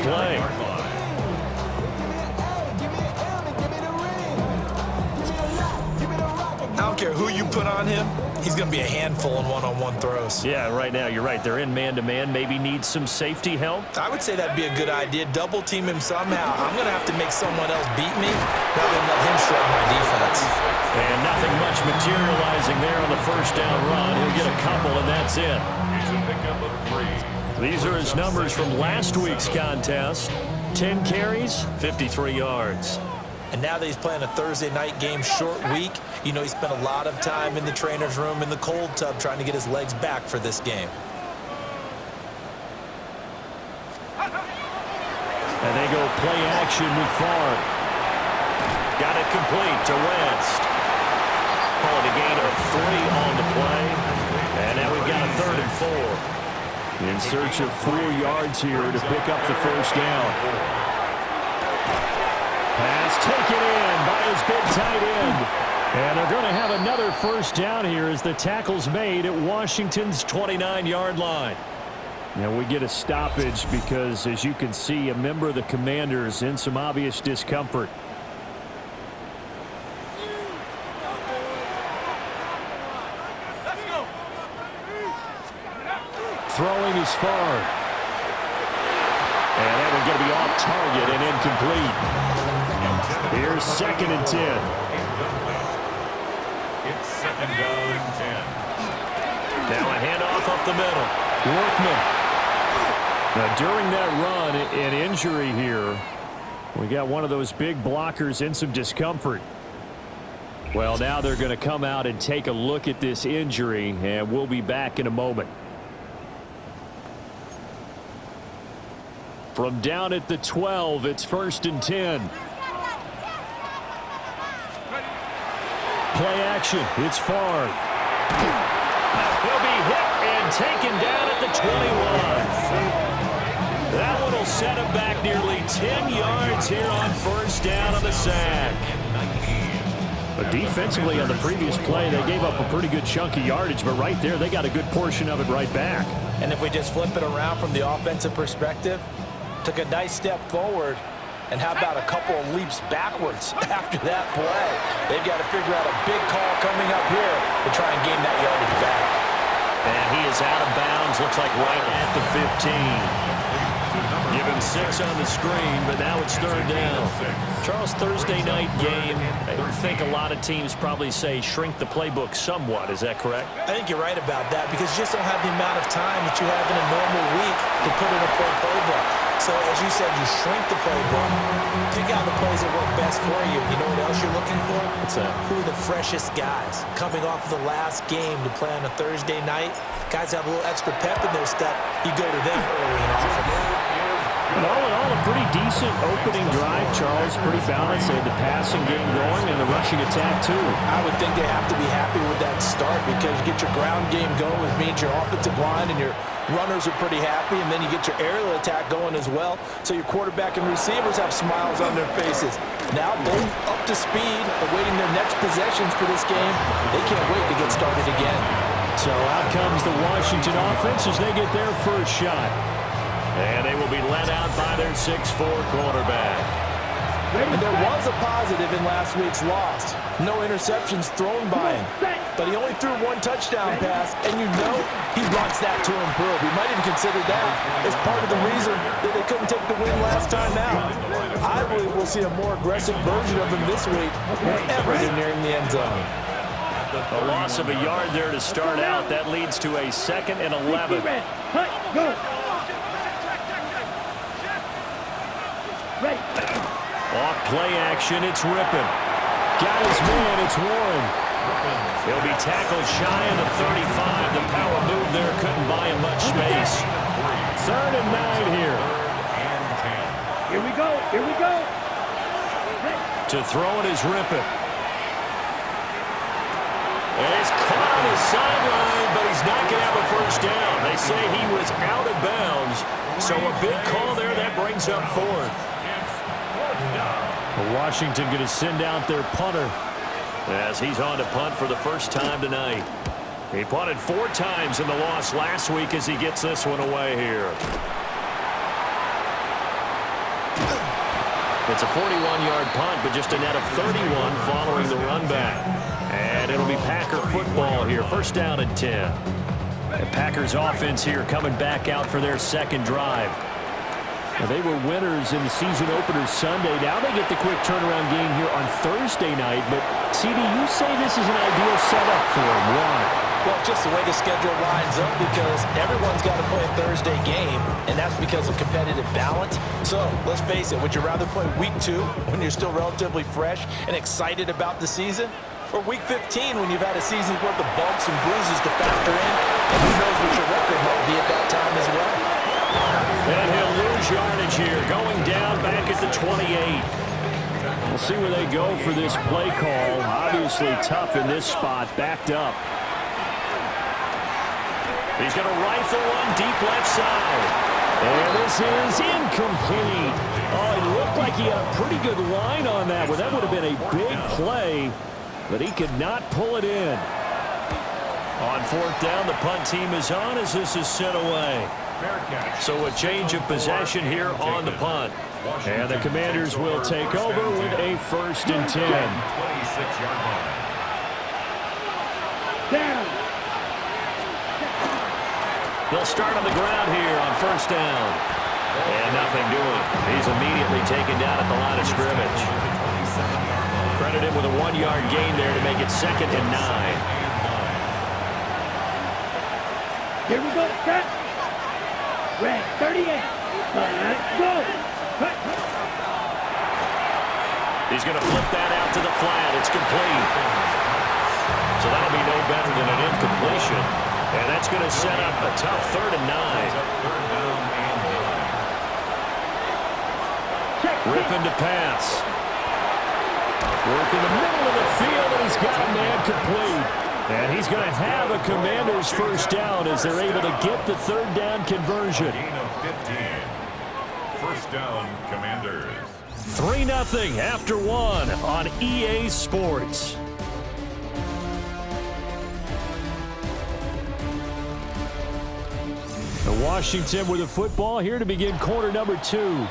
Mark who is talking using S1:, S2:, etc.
S1: play.
S2: I don't care who you put on him, he's going to be a handful in one-on-one throws.
S1: Yeah, right now, you're right. They're in man-to-man. Maybe need some safety help.
S2: I would say that'd be a good idea. Double team him somehow. I'm going to have to make someone else beat me rather than let him shred my defense.
S1: And nothing much materializing there on the first down run. He'll get a couple, and that's it. These are his numbers from last week's contest. 10 carries, 53 yards.
S2: And now that he's playing a Thursday night game, short week, you know he spent a lot of time in the trainer's room in the cold tub trying to get his legs back for this game.
S1: And they go play action with Favre. Got it complete to West. Calling a gain of 3 on the play. And now we've got a 3rd and 4. In search of 4 yards here to pick up the first down. Pass taken in by his big tight end. And they're going to have another first down here as the tackle's made at Washington's 29-yard line. Now we get a stoppage because, as you can see, a member of the Commanders in some obvious discomfort. Throwing is far. And that one's going to be off target and incomplete. Here's 2nd and 10.
S3: It's 2nd down and 10.
S1: Now a handoff up the middle. Workman. Now during that run, an injury here. We got one of those big blockers in some discomfort. Well, now they're going to come out and take a look at this injury, and we'll be back in a moment. From down at the 12, it's 1st and 10. Play action. It's Favre. He'll be hit and taken down at the 21. That one will set him back nearly 10 yards here on first down on the sack. But defensively on the previous play, they gave up a pretty good chunk of yardage, but right there they got a good portion of it right back.
S2: And if we just flip it around from the offensive perspective, took a nice step forward, and how about a couple of leaps backwards after that play? They've got to figure out a big call coming up here to try and gain that yardage back.
S1: And he is out of bounds, looks like right at the 15. Give him 6 on the screen, but now it's 3rd down. Charles, Thursday night game, I think a lot of teams probably say shrink the playbook somewhat. Is that correct?
S2: I think you're right about that because you just don't have the amount of time that you have in a normal week to put in a full playbook. So, as you said, you shrink the playbook, pick out the plays that work best for you. You know what else you're looking for?
S1: What's that?
S2: Who are the freshest guys coming off of the last game to play on a Thursday night? Guys have a little extra pep in their step. You go to them early and often.
S1: And all in all, a pretty decent opening drive, Charles. Pretty balanced. They had the passing game going and the rushing attack, too.
S2: I would think they have to be happy with that start because you get your ground game going, which means your offensive line and your runners are pretty happy, and then you get your aerial attack going as well. So your quarterback and receivers have smiles on their faces. Now both up to speed, awaiting their next possessions for this game. They can't wait to get started again.
S1: So out comes the Washington offense as they get their first shot. And they will be led out by their 6'4" quarterback.
S2: And there was a positive in last week's loss. No interceptions thrown by him. But he only threw 1 touchdown pass, and you know he wants that to improve. We might even consider that as part of the reason that they couldn't take the win last time out. I believe we'll see a more aggressive version of him this week whenever they're nearing the end zone.
S1: A loss of a yard there to start out. That leads to a 2nd and 11. Off play action, it's Rippon. Got his man, it's Warren. He'll be tackled shy of the 35. The power move there couldn't buy him much space. 3rd and 9 here.
S4: Here we go, here we go.
S1: To throw it is Rippon. And he's caught on his sideline, but he's not going to have a first down. They say he was out of bounds. So a big call there, that brings up 4th. Washington going to send out their punter as he's on to punt for the first time tonight. He punted 4 times in the loss last week as he gets this one away here. It's a 41-yard punt, but just a net of 31 following the run back. And it'll be Packer football here. First down and 10. The Packers offense here coming back out for their second drive. Well, they were winners in the season opener Sunday. Now they get the quick turnaround game here on Thursday night. But, CD, you say this is an ideal setup for them. Why?
S2: Well, just the way the schedule lines up, because everyone's got to play a Thursday game, and that's because of competitive balance. So, let's face it, would you rather play week 2 when you're still relatively fresh and excited about the season? Or week 15 when you've had a season's worth of bumps and bruises to factor in, and who knows what your record might be at that time as well.
S1: And he'll lose yardage here, going down back at the 28. We'll see where they go for this play call. Obviously tough in this spot, backed up. He's going to rifle one deep left side. And this is incomplete. Oh, it looked like he had a pretty good line on that one. That would have been a big play, but he could not pull it in. On fourth down, the punt team is on as this is sent away. So a change of possession here on the punt. And the Commanders will take over with a 1st and 10.
S3: 26-yard line.
S4: Down.
S1: They'll start on the ground here on first down. And nothing doing. He's immediately taken down at the line of scrimmage. Credit him with a 1-yard gain there to make it 2nd and 9.
S4: Here we go. Set. Red 38. Let's go.
S1: He's going to flip that out to the flat. It's complete. So that'll be no better than an incompletion. And that's going to set up a tough 3rd and 9. Ripping to pass. Work in the middle of the field, and he's got a man complete. And he's going to have a Commanders first down as they're able to get the 3rd down conversion.
S3: Gain of 15. First down, Commanders.
S1: 3-0 after 1 on EA Sports. Washington with the football here to begin quarter number 2.